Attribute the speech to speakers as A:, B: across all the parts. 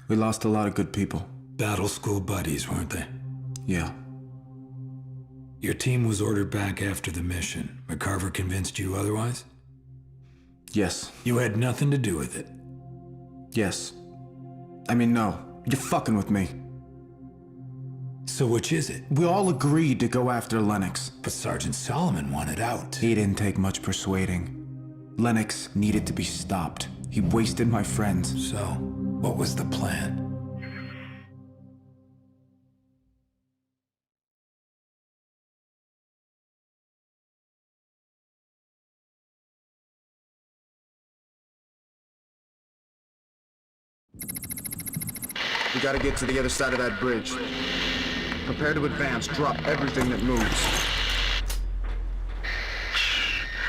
A: We lost a lot of good people.
B: Battle school buddies, weren't they?
A: Yeah.
B: Your team was ordered back after the mission. McCarver convinced you otherwise?
A: Yes.
B: You had nothing to do with it.
A: Yes. I mean, no. You're fucking with me.
B: So which is it?
A: We all agreed to go after Lennox.
B: But Sergeant Solomon wanted out.
A: He didn't take much persuading. Lennox needed to be stopped. He wasted my friends.
B: So, what was the plan?
A: We gotta get to the other side of that bridge. Prepare to advance. Drop everything that moves.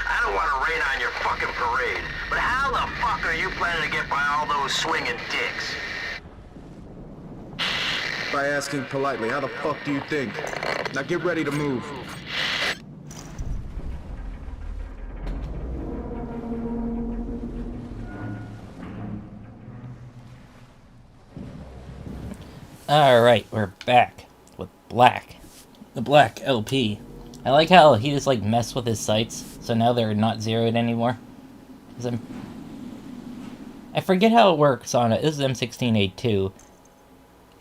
C: I don't want to rain on your fucking parade, but how the fuck are you planning to get by all those swinging dicks?
A: By asking politely, how the fuck do you think? Now get ready to move.
D: Alright, we're back with Black. The Black LP. I like how he just like messed with his sights, so now they're not zeroed anymore. I forget how it works on it. This is M16A2.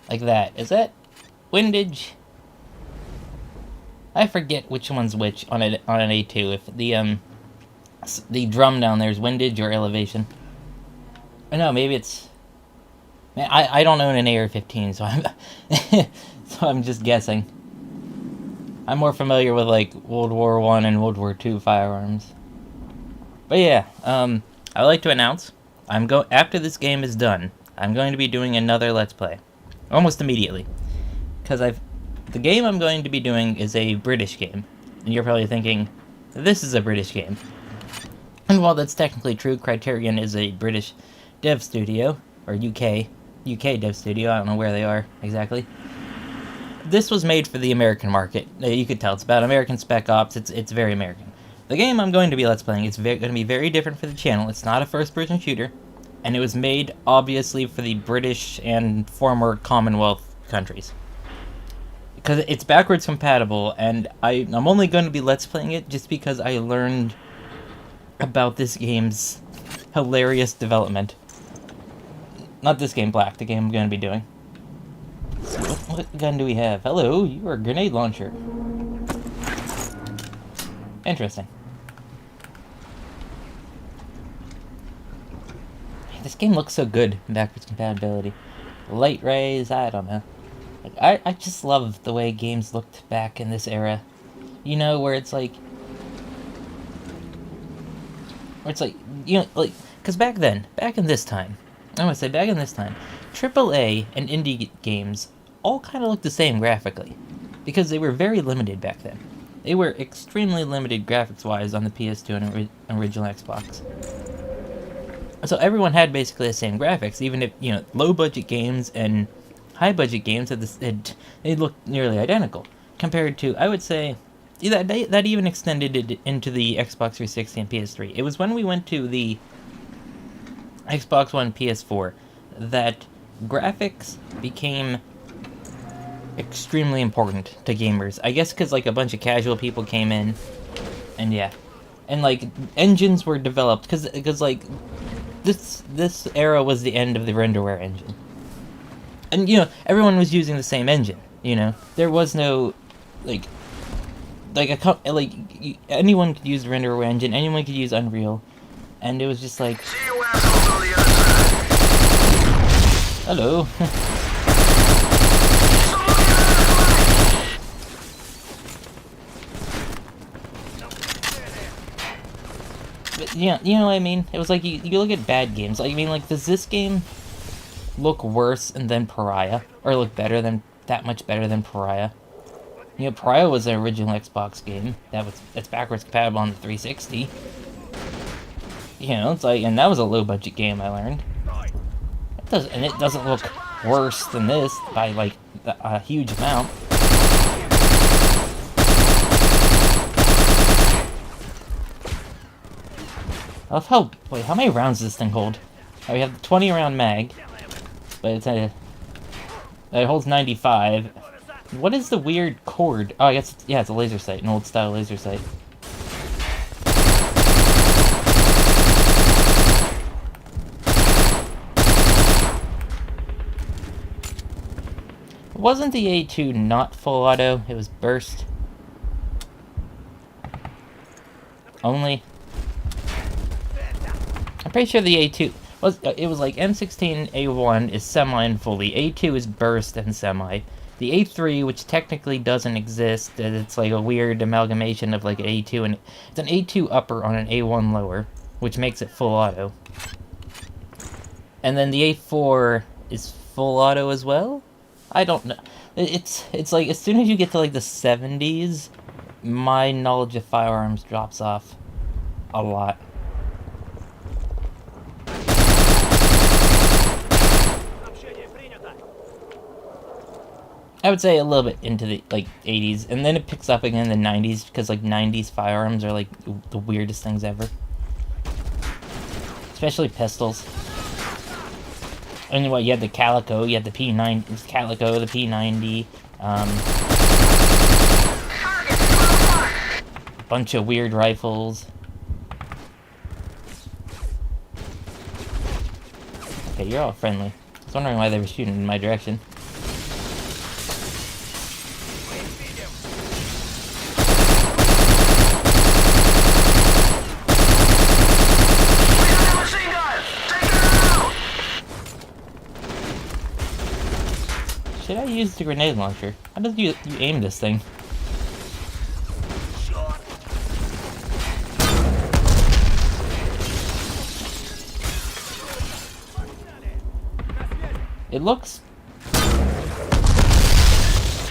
D: Like that. Is that windage? I forget which one's which on an A2. If the drum down there is windage or elevation. I know, maybe it's... Man, I don't own an AR-15, so I'm just guessing. I'm more familiar with like World War I and World War II firearms. But yeah, I'd like to announce after this game is done, I'm going to be doing another Let's Play, almost immediately, because the game I'm going to be doing is a British game, and you're probably thinking this is a British game. And while that's technically true, Criterion is a British dev studio, or UK dev studio, I don't know where they are exactly. This was made for the American market. You could tell it's about American Spec Ops, it's very American. The game I'm going to be Let's Playing is going to be very different for the channel. It's not a first-person shooter, and it was made, obviously, for the British and former Commonwealth countries. Because it's backwards compatible, and I'm only going to be Let's Playing it just because I learned about this game's hilarious development. Not this game, Black, the game I'm going to be doing. So what gun do we have? Hello, you are a grenade launcher. Interesting. This game looks so good in backwards compatibility. Light rays, I don't know. Like, I just love the way games looked back in this era. You know, where it's like, you know, like, because back in this time, AAA and indie games all kind of looked the same graphically, because they were very limited back then. They were extremely limited graphics-wise on the PS2 and original Xbox. So everyone had basically the same graphics, even if, you know, low-budget games and high-budget games they looked nearly identical, compared to, I would say, that even extended it into the Xbox 360 and PS3. It was when we went to the Xbox One, PS4, that graphics became extremely important to gamers. I guess because, like, a bunch of casual people came in, and yeah. And, like, engines were developed, because like, this era was the end of the renderware engine. And, you know, everyone was using the same engine, you know? There was no, anyone could use the renderware engine, anyone could use Unreal, and it was just like...
C: See you assholes on the other side.
D: Hello. But, yeah, you know what I mean? It was like, you look at bad games, like, I mean, like, does this game look worse than Pariah? Or look that much better than Pariah? You know, Pariah was an original Xbox game that's backwards compatible on the 360. You know, it's like, and that was a low-budget game, I learned. It doesn't look worse than this by, like, a huge amount. I love how... Wait, how many rounds does this thing hold? Oh, we have the 20-round mag. but it's a... It holds 95. What is the weird cord? Oh, I guess, yeah, it's a laser sight, an old style laser sight. Wasn't the A2 not full auto? It was burst. Only. I'm pretty sure the A2 was. It was like M16A1 is semi and fully. A2 is burst and semi. The A3, which technically doesn't exist, it's like a weird amalgamation of like an A2 and it's an A2 upper on an A1 lower, which makes it full auto. And then the A4 is full auto as well. I don't know. It's like as soon as you get to like the 70s, my knowledge of firearms drops off a lot. I would say a little bit into the like 80s, and then it picks up again in the 90s because like 90s firearms are like the weirdest things ever, especially pistols. And what, you had the Calico, you had the P90, Calico, the P90, bunch of weird rifles. Okay, you're all friendly. I was wondering why they were shooting in my direction. Should I use the grenade launcher? How does you aim this thing? It looks...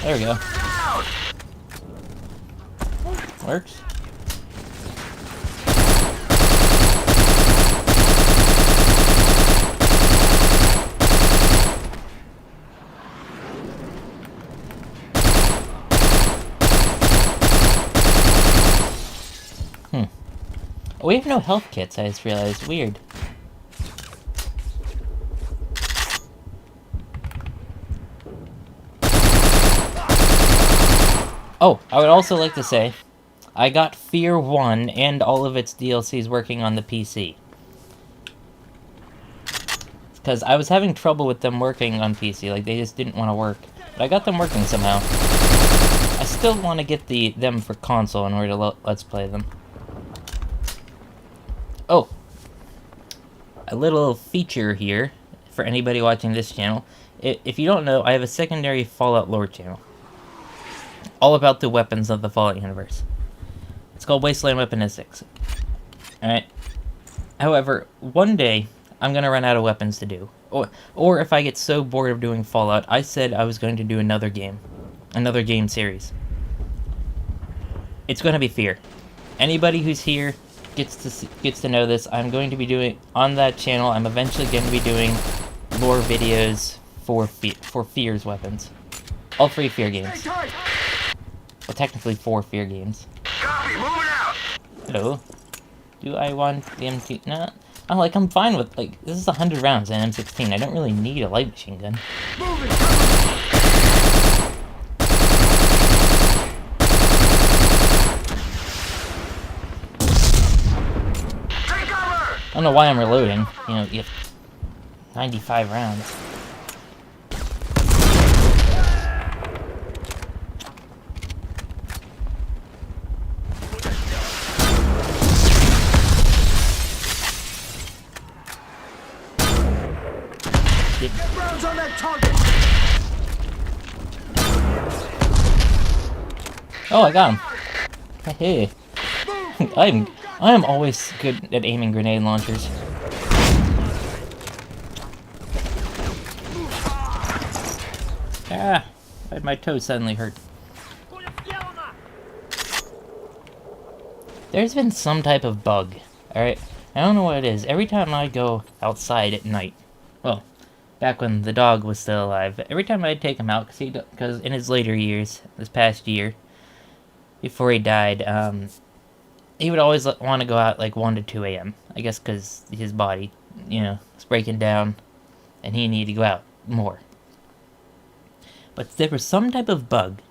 D: There we go. Works. We have no health kits, I just realized. Weird. Oh, I would also like to say, I got Fear 1 and all of its DLCs working on the PC. Because I was having trouble with them working on PC, like they just didn't want to work. But I got them working somehow. I still want to get them for console in order to let's play them. Oh, a little feature here for anybody watching this channel. If you don't know, I have a secondary Fallout lore channel. All about the weapons of the Fallout universe. It's called Wasteland Weaponistics. Alright. However, one day, I'm going to run out of weapons to do. Or if I get so bored of doing Fallout, I said I was going to do another game. Another game series. It's going to be Fear. Anybody who's here gets to know this. I'm going to be doing on that channel. I'm eventually going to be doing lore videos for Fear's weapons. All 3 Fear games. Well, technically 4 Fear games.
C: Copy, moving out.
D: Hello. Do I want the M2? No. I'm fine with like this is 100 rounds in M16. I don't really need a light machine gun.
C: Moving.
D: I don't know why I'm reloading. You know, you have 95 rounds.
C: Get rounds on that target.
D: Oh, I got him. Hey. I am always good at aiming grenade launchers. Ah, why'd my toe suddenly hurt? There's been some type of bug, alright? I don't know what it is. Every time I go outside at night, well, back when the dog was still alive, every time I'd take him out, because in his later years, this past year, before he died, he would always want to go out like 1 to 2 a.m. I guess because his body, you know, was breaking down, and he needed to go out. more. But there was some type of bug,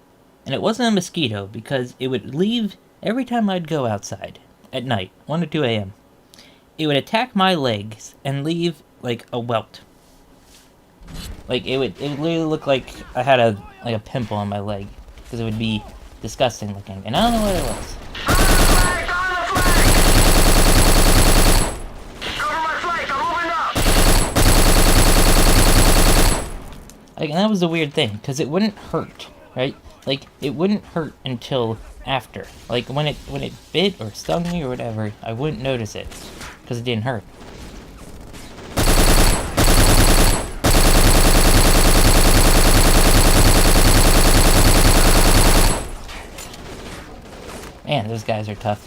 D: and it wasn't a mosquito because it would leave every time I'd go outside at night, 1 to 2 a.m. It would attack my legs and leave like a welt. Like it would literally look like I had a pimple on my leg because it would be disgusting looking, and I don't know what it was.
C: On the flag! Cover my flank, I'm moving up!
D: Like, and that was the weird thing because it wouldn't hurt, right? Like it wouldn't hurt until after. Like when it bit or stung me or whatever, I wouldn't notice it because it didn't hurt. Man, those guys are tough.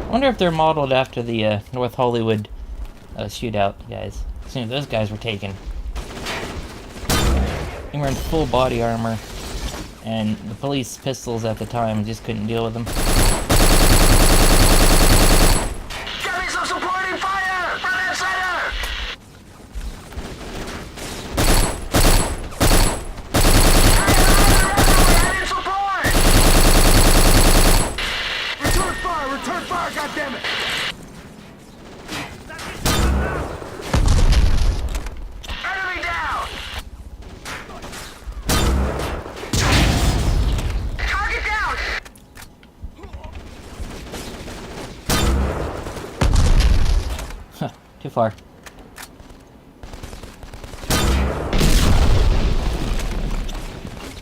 D: I wonder if they're modeled after the North Hollywood shootout guys. So, those guys were taken. They were in full body armor, and the police pistols at the time just couldn't deal with them.
C: Get me some supporting fire! Front and center! Hey, support!
A: Return fire, goddammit!
C: Enemy down! Target down!
D: Huh, too far.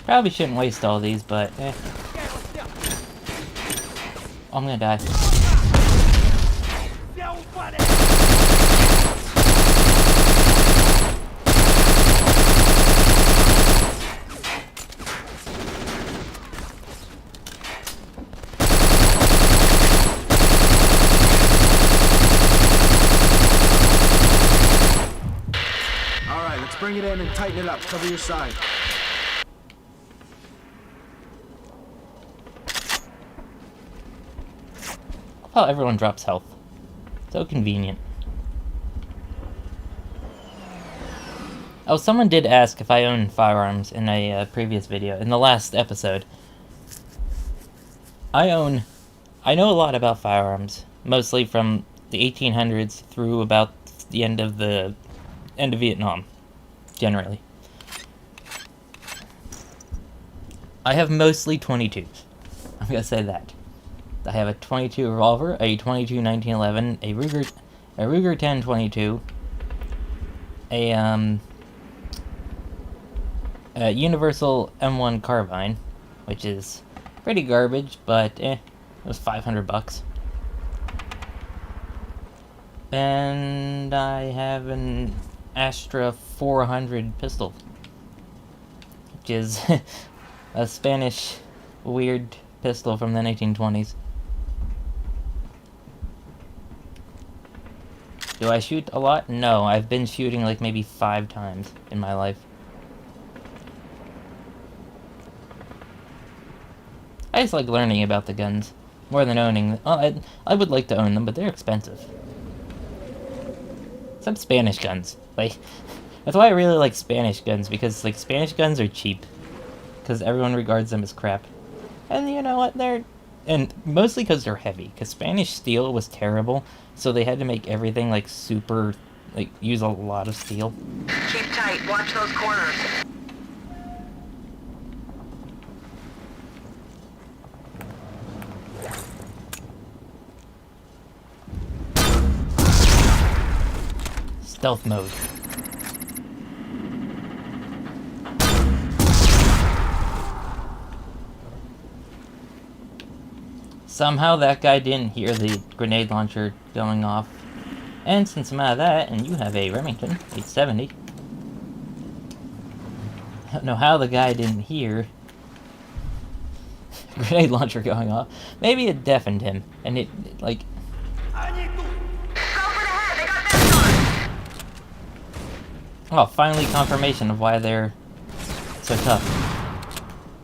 D: Probably shouldn't waste all these, but eh. I'm gonna die.
A: Alright, let's bring it in and tighten it up. Cover your side.
D: Oh, everyone drops health. So convenient. Oh, someone did ask if I own firearms in a previous video, in the last episode. I know a lot about firearms, mostly from the 1800s through about the end of Vietnam, generally. I have mostly 22s. I'm gonna say that. I have a 22 revolver, a 22 1911, a Ruger 1022, a Universal M1 carbine, which is pretty garbage, but it was $500. And I have an Astra 400 pistol, which is a Spanish weird pistol from the 1920s. Do I shoot a lot? No, I've been shooting like maybe 5 times in my life. I just like learning about the guns more than owning them. Well, I would like to own them, but they're expensive. Except Spanish guns. Like, that's why I really like Spanish guns, because like Spanish guns are cheap, because everyone regards them as crap. And you know what? And mostly because they're heavy. Because Spanish steel was terrible, so they had to make everything like super, like use a lot of steel.
C: Keep tight, watch those corners.
D: Stealth mode. Somehow that guy didn't hear the grenade launcher going off. And since I'm out of that, and you have a Remington 870, I don't know how the guy didn't hear grenade launcher going off. Maybe it deafened him, and it like...
C: Go for the head, they got this one!
D: Oh, finally confirmation of why they're so tough.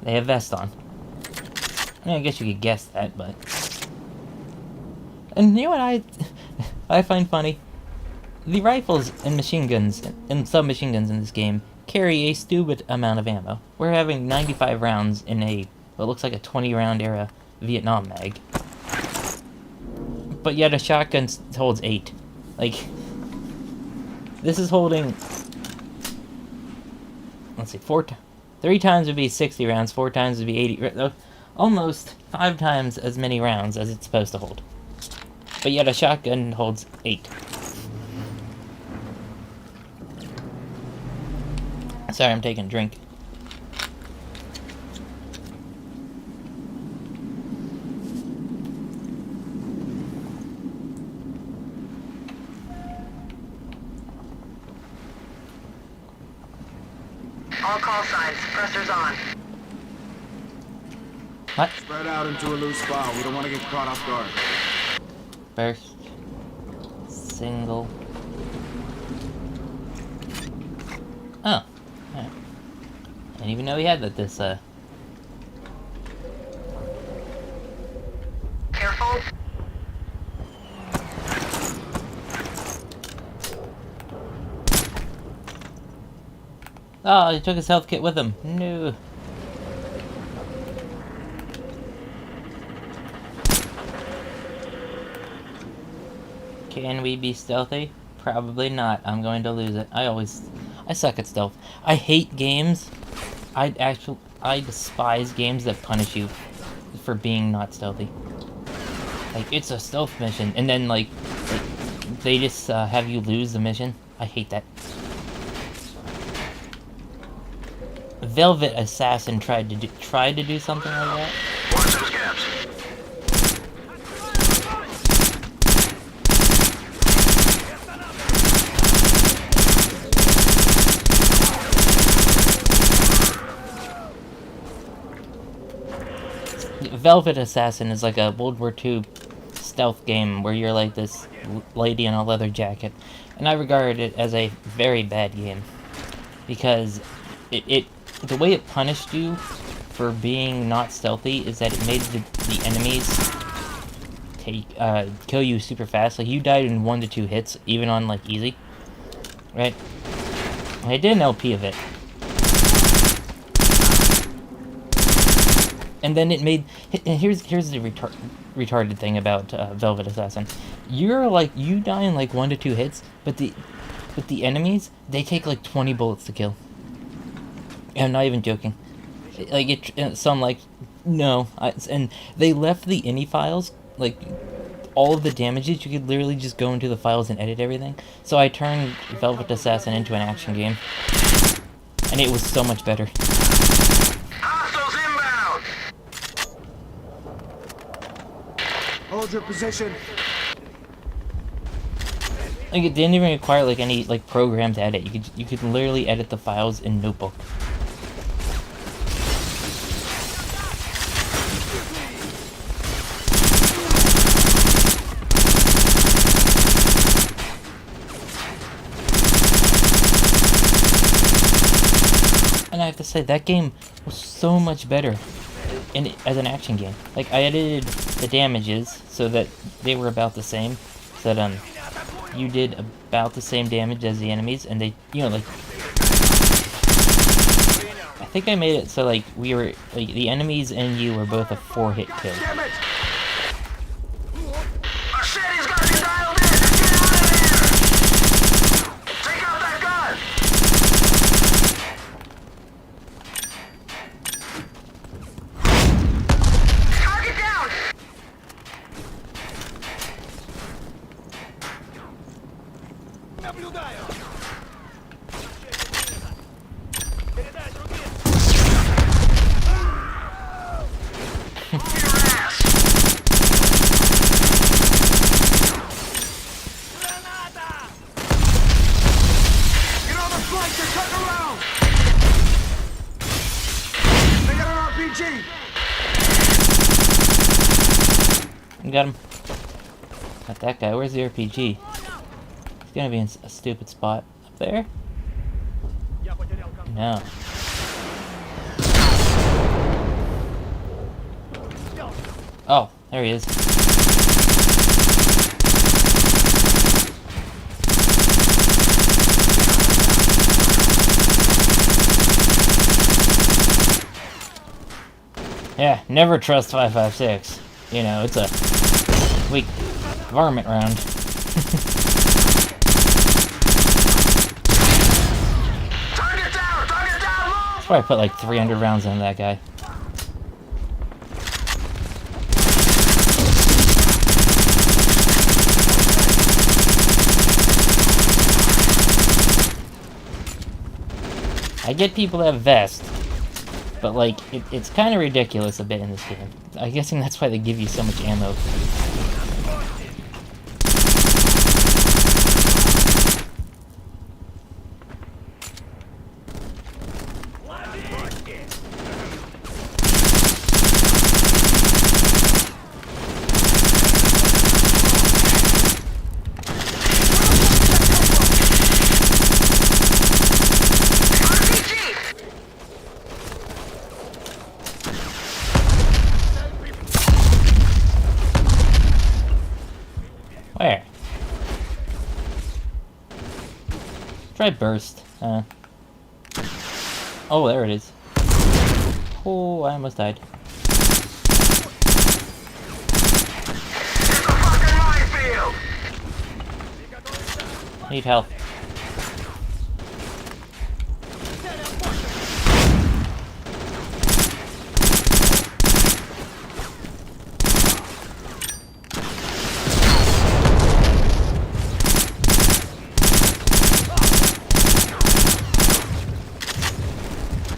D: They have vests on. I mean, I guess you could guess that, but... And you know what I find funny? the rifles and machine guns and submachine guns in this game carry a stupid amount of ammo. We're having 95 rounds in what looks like a 20-round era Vietnam mag. But yet a shotgun holds 8. Like, this is holding, let's see, 3 times would be 60 rounds, 4 times would be 80, almost 5 times as many rounds as it's supposed to hold. But yet a shotgun holds 8. Sorry, I'm taking a drink.
E: All call signs, suppressors on.
D: What?
A: Spread out into a loose file. We don't want to get caught off guard.
D: First. Single. Oh. Alright. I didn't even know he had this,
E: Careful.
D: Oh, he took his health kit with him. No. Can we be stealthy? Probably not. I'm going to lose it. I suck at stealth. I hate games. I despise games that punish you for being not stealthy. Like, it's a stealth mission, and then, like they just have you lose the mission. I hate that. Velvet Assassin tried to do something like that.
C: Watch those gaps.
D: Velvet Assassin is like a World War II stealth game where you're like this lady in a leather jacket, and I regard it as a very bad game because the way it punished you for being not stealthy is that it made the enemies kill you super fast. Like, you died in 1 to 2 hits, even on like easy, right? I did an LP of it. And then it made, and here's the retarded thing about Velvet Assassin. You die in like 1 to 2 hits, but the enemies, they take like 20 bullets to kill. And I'm not even joking. Like, so I'm like, no. And they left the INI files, like, all of the damages, you could literally just go into the files and edit everything. So I turned Velvet Assassin into an action game. And it was so much better.
C: Hostiles inbound!
A: Hold your position.
D: Like, it didn't even require like any like program to edit. You could literally edit the files in Notebook. And I have to say, that game was so much better as an action game. Like, I edited the damages so that they were about the same. So that you did about the same damage as the enemies, and they, like, I think I made it so like the enemies and you were both a 4-hit kill.
A: Damn it!
C: Machete's got you dialed in! Get out of there! Take out that gun!
E: Target down!
A: Get on the flank, they're cutting around! They got an RPG!
D: Got him. Got that guy. Where's the RPG? He's gonna be in a stupid spot. Up there? No. Oh, there he is. Yeah, never trust 5.56. You know, it's a weak varmint round.
C: Target down! Target down! Move!
D: Probably put like 300 rounds into that guy. I get people that have vests, but like, it's kind of ridiculous a bit in this game. I'm guessing that's why they give you so much ammo.
E: RPG!
D: Where? Try burst. Oh, there it is. Oh, I almost died.
C: It's a fucking minefield!
D: Need help.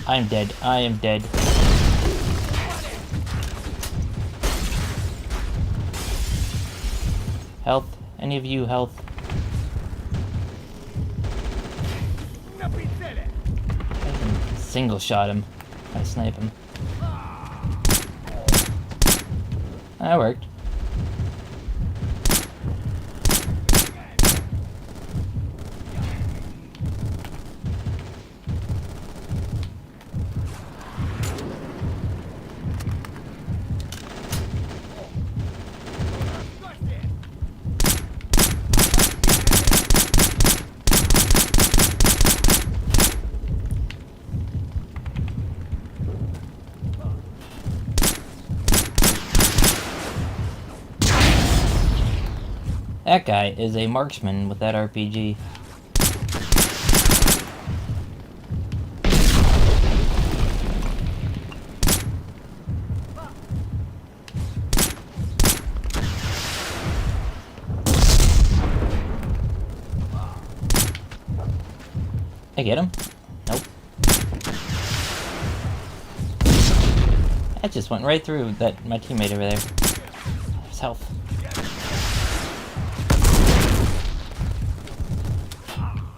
D: I'm dead. I am dead. Health? Any of you health? I can single shot him. I snipe him. That worked. That guy is a marksman with that RPG. I get him? Nope. That just went right through that my teammate over there. There's health.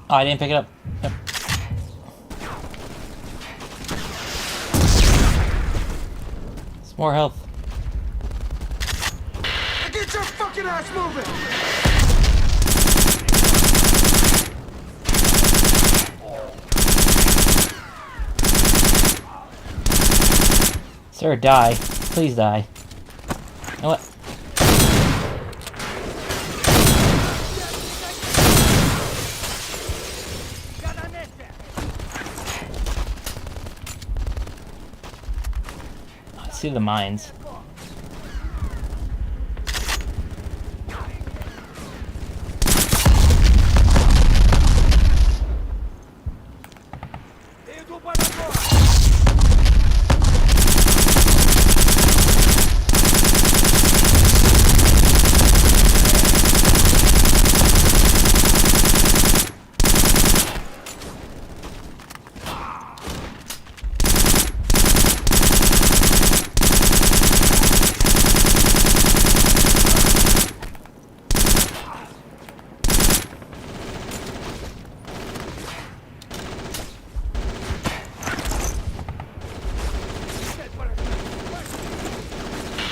D: Oh, I didn't pick it up. Yep. It's more health.
A: Get your fucking ass moving!
D: Sir, die. Please die. You know what? I see the mines.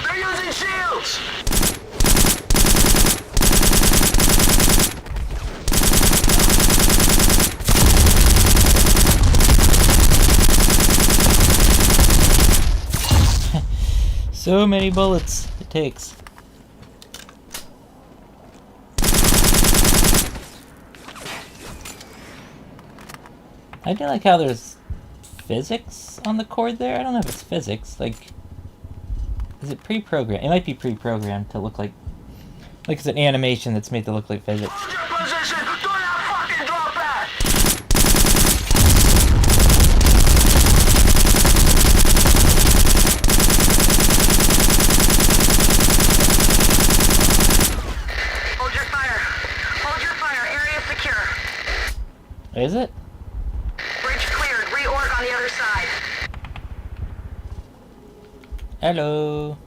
C: They're using shields!
D: So many bullets it takes. I do like how there's physics on the cord there. I don't know if it's physics. Like, Is it pre-programmed? It might be pre-programmed to look like it's an animation that's made to look like physics.
C: Hold your position! Do not fucking drop back!
E: Hold your fire. Hold your fire. Area secure.
D: Is it?
E: Bridge cleared. Reorg on the other side.
D: Hello.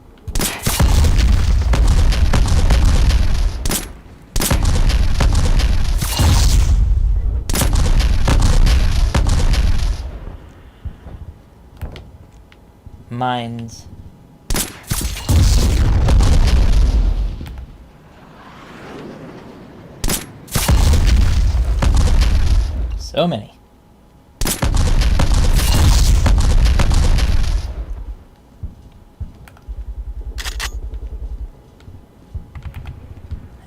D: Mines. So many.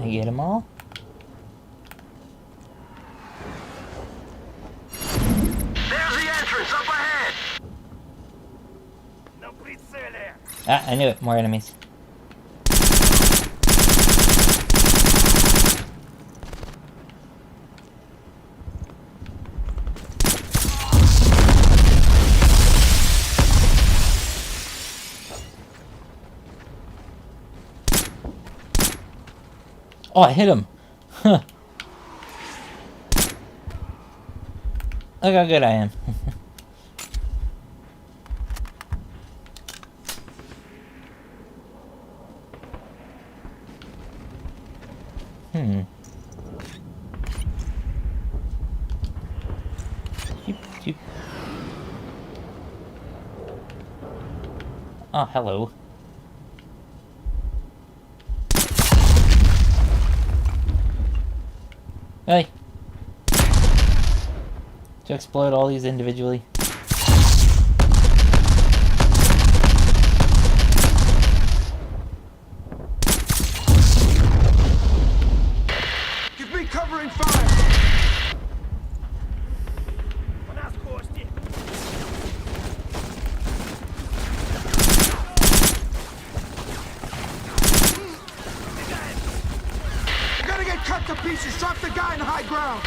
D: I get them all?
C: There's the entrance, up ahead!
D: Ah, I knew it. More enemies. Oh, I hit him. Huh. Look how good I am. Cheep, cheep. Oh, hello. Hey! To explode all these individually.
A: Give me covering fire! You're gonna get cut to pieces! Drop the guy in high ground!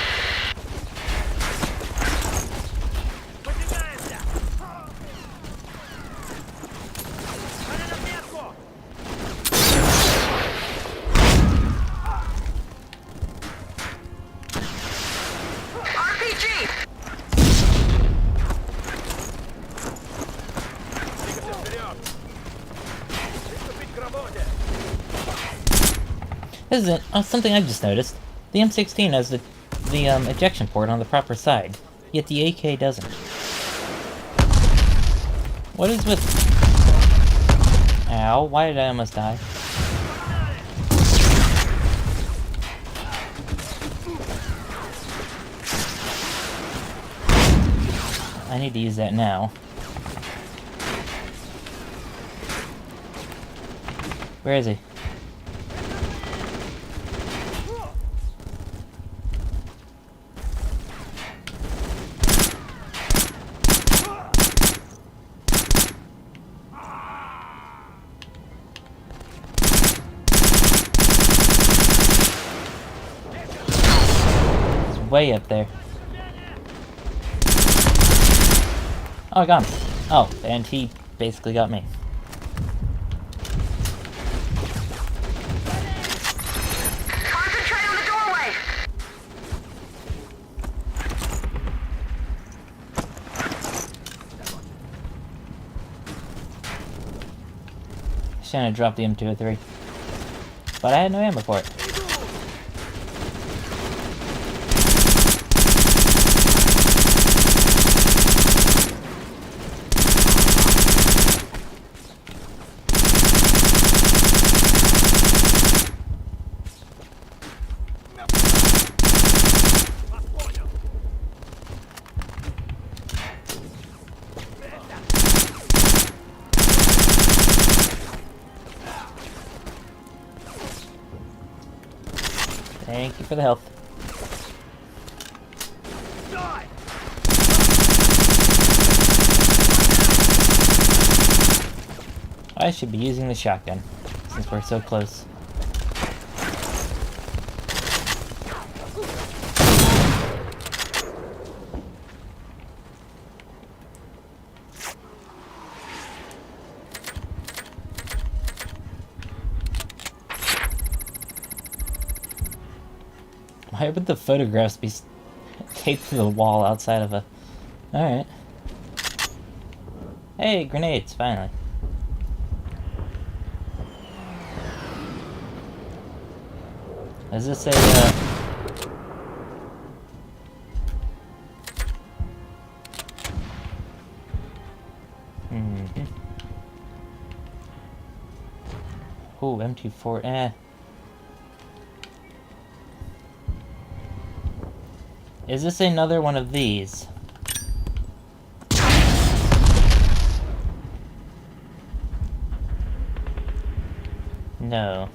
E: RPG!
D: This is something I just noticed. The M16 has the ejection port on the proper side, yet the AK doesn't. What is with... Ow, why did I almost die? I need to use that now. Where is he? He's way up there. Oh, I got him. Oh, and he basically got me.
E: Concentrate on the doorway!
D: Shouldn't have dropped the M203. But I had no ammo for it. Thank you for the health. I should be using the shotgun, since we're so close. Why would the photographs be taped to the wall outside of a... Alright. Hey, grenades, finally. Is this a, Oh, M24, Is this another one of these? No.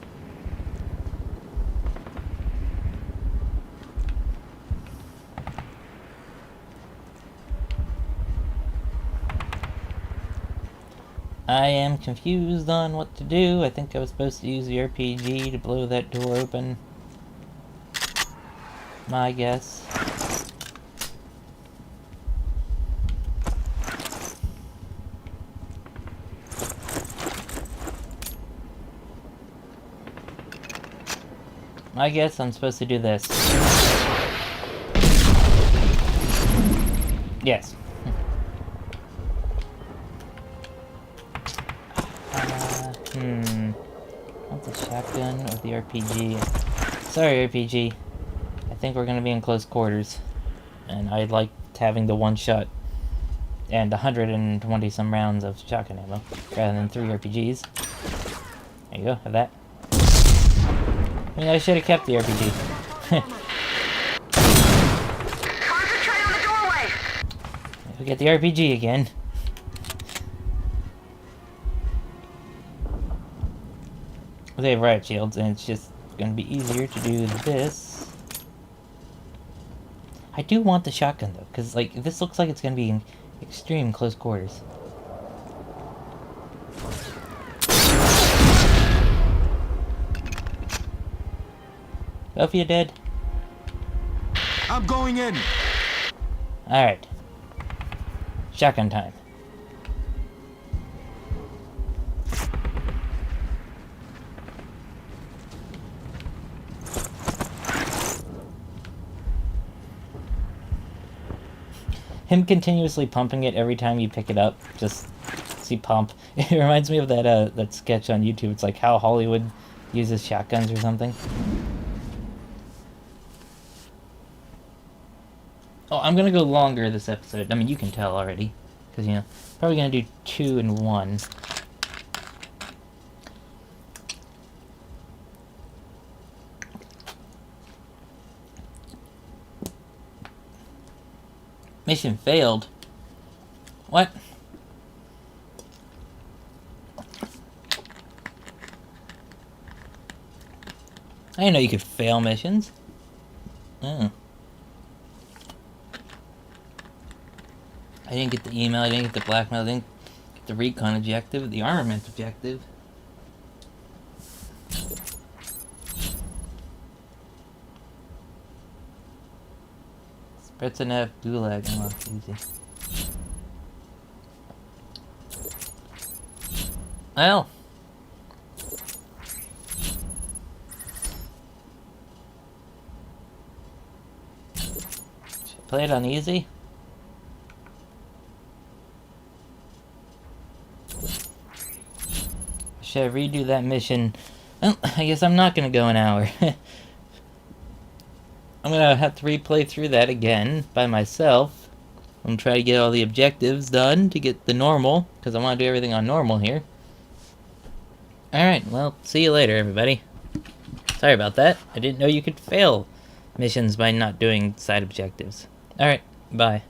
D: I am confused on what to do. I think I was supposed to use the RPG to blow that door open. My guess. I guess I'm supposed to do this. Yes. Want the shotgun or the RPG? Sorry, RPG. I think we're gonna be in close quarters. And I liked having the one shot and 120 some rounds of shotgun ammo rather than 3 RPGs. There you go, have that. I mean, I should have kept the RPG.
E: Concentrate on the doorway!
D: We get the RPG again. They have riot shields, and it's just gonna be easier to do this. I do want the shotgun though, because like this looks like it's gonna be in extreme close quarters. Sophia dead?
A: I'm going in.
D: Alright. Shotgun time. Him continuously pumping it every time you pick it up, just see pump. It reminds me of that that sketch on YouTube. It's like how Hollywood uses shotguns or something. Oh, I'm gonna go longer this episode. I mean, you can tell already, because you know, probably gonna do 2 in 1. Mission failed. What? I didn't know you could fail missions. Oh. I didn't get the email, I didn't get the blackmail, I didn't get the recon objective, the armament objective. Spretzenev Gulag unlocked easy. Well. Should I play it on easy? Should I redo that mission? Well, I guess I'm not gonna go an hour. I'm gonna have to replay through that again by myself. I'm gonna try to get all the objectives done to get the normal, because I want to do everything on normal here. Alright, well, see you later, everybody. Sorry about that. I didn't know you could fail missions by not doing side objectives. Alright, bye.